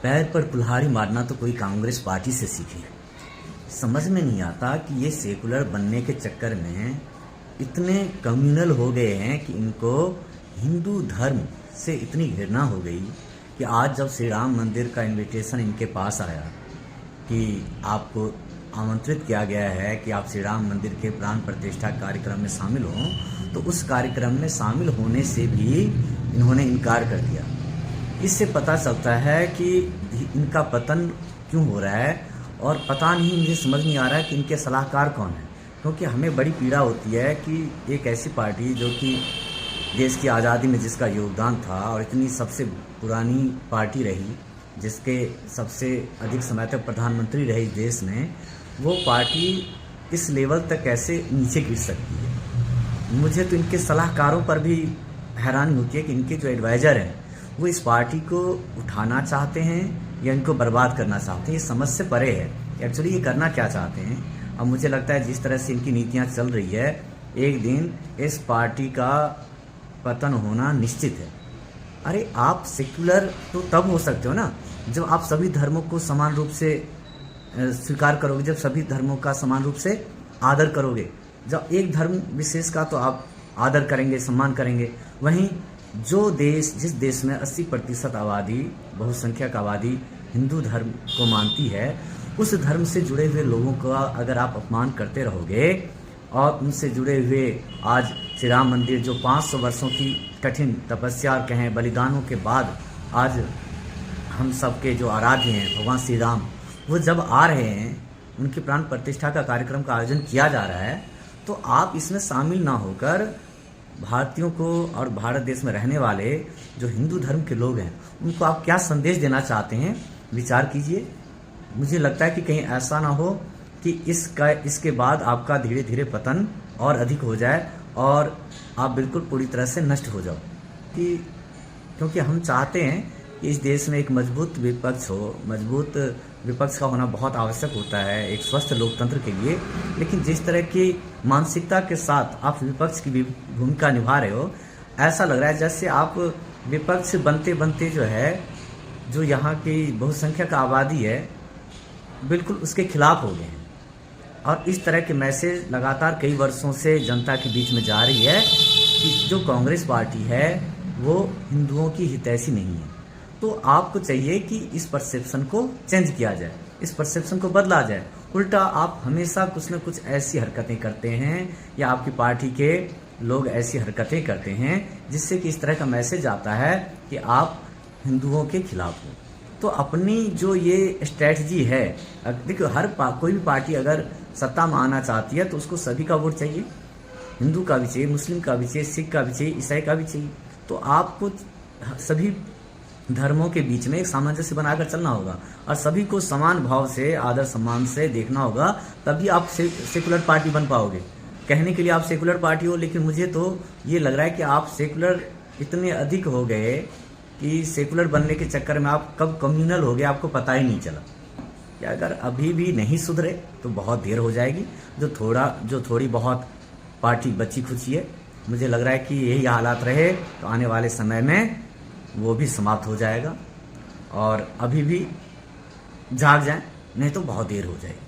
पैर पर कुल्हाड़ी मारना तो कोई कांग्रेस पार्टी से सीखे। समझ में नहीं आता कि ये सेकुलर बनने के चक्कर में इतने कम्युनल हो गए हैं कि इनको हिंदू धर्म से इतनी घृणा हो गई कि आज जब श्री राम मंदिर का इनविटेशन इनके पास आया कि आपको आमंत्रित किया गया है कि आप श्री राम मंदिर के प्राण प्रतिष्ठा कार्यक्रम में शामिल हों, तो उस कार्यक्रम में शामिल होने से भी इन्होंने इनकार कर दिया। इससे पता चलता है कि इनका पतन क्यों हो रहा है, और पता नहीं, मुझे समझ नहीं आ रहा है कि इनके सलाहकार कौन है। क्योंकि हमें बड़ी पीड़ा होती है कि एक ऐसी पार्टी जो कि देश की आज़ादी में जिसका योगदान था और इतनी सबसे पुरानी पार्टी रही, जिसके सबसे अधिक समय तक प्रधानमंत्री रहे इस देश में, वो पार्टी इस लेवल तक कैसे नीचे गिर सकती है। मुझे तो इनके सलाहकारों पर भी हैरानी होती है कि इनके जो एडवाइज़र हैं वो इस पार्टी को उठाना चाहते हैं या इनको बर्बाद करना चाहते हैं। ये समझ से परे है एक्चुअली ये करना क्या चाहते हैं। अब मुझे लगता है जिस तरह से इनकी नीतियाँ चल रही है, एक दिन इस पार्टी का पतन होना निश्चित है। अरे आप सेक्युलर तो तब हो सकते हो ना जब आप सभी धर्मों को समान रूप से स्वीकार करोगे, जब सभी धर्मों का समान रूप से आदर करोगे। जब एक धर्म विशेष का तो आप आदर करेंगे, सम्मान करेंगे, वहीं जो देश जिस देश में 80% आबादी, बहुसंख्यक आबादी हिंदू धर्म को मानती है, उस धर्म से जुड़े हुए लोगों का अगर आप अपमान करते रहोगे और उनसे जुड़े हुए आज श्री राम मंदिर जो 500 वर्षों की कठिन तपस्या कहें बलिदानों के बाद आज हम सबके जो आराध्य हैं भगवान श्री राम, वो जब आ रहे हैं, उनकी प्राण प्रतिष्ठा का कार्यक्रम का आयोजन किया जा रहा है, तो आप इसमें शामिल ना होकर भारतीयों को और भारत देश में रहने वाले जो हिंदू धर्म के लोग हैं उनको आप क्या संदेश देना चाहते हैं, विचार कीजिए। मुझे लगता है कि कहीं ऐसा ना हो कि इसके बाद आपका धीरे धीरे पतन और अधिक हो जाए और आप बिल्कुल पूरी तरह से नष्ट हो जाओ। क्योंकि हम चाहते हैं कि इस देश में एक मजबूत विपक्ष हो। मजबूत विपक्ष का होना बहुत आवश्यक होता है एक स्वस्थ लोकतंत्र के लिए। लेकिन जिस तरह की मानसिकता के साथ आप विपक्ष की भूमिका निभा रहे हो, ऐसा लग रहा है जैसे आप विपक्ष बनते बनते जो है, जो यहाँ की बहुसंख्यक आबादी है, बिल्कुल उसके खिलाफ हो गए हैं। और इस तरह के मैसेज लगातार कई वर्षों से जनता के बीच में जा रही है कि जो कांग्रेस पार्टी है वो हिंदुओं की हितैषी नहीं है। तो आपको चाहिए कि इस परसेप्शन को चेंज किया जाए, इस परसेप्शन को बदला जाए। उल्टा आप हमेशा कुछ न कुछ ऐसी हरकतें करते हैं या आपकी पार्टी के लोग ऐसी हरकतें करते हैं जिससे कि इस तरह का मैसेज आता है कि आप हिंदुओं के खिलाफ हो। तो अपनी जो ये स्ट्रैटेजी है, देखो कोई भी पार्टी अगर सत्ता में आना चाहती है तो उसको सभी का वोट चाहिए, हिंदू का भी चाहिए, मुस्लिम का भी चाहिए, सिख का भी चाहिए, ईसाई का भी चाहिए। तो आपको सभी धर्मों के बीच में एक सामंजस्य बनाकर चलना होगा और सभी को समान भाव से, आदर सम्मान से देखना होगा, तभी आप सेकुलर पार्टी बन पाओगे। कहने के लिए आप सेकुलर पार्टी हो, लेकिन मुझे तो ये लग रहा है कि आप सेकुलर इतने अधिक हो गए कि सेकुलर बनने के चक्कर में आप कब कम्युनल हो गए आपको पता ही नहीं चला। कि अगर अभी भी नहीं सुधरे तो बहुत देर हो जाएगी। जो थोड़ी बहुत पार्टी बची खुची है, मुझे लग रहा है कि यही हालात रहे तो आने वाले समय में वो भी समाप्त हो जाएगा। और अभी भी जाग जाएं, नहीं तो बहुत देर हो जाएगी।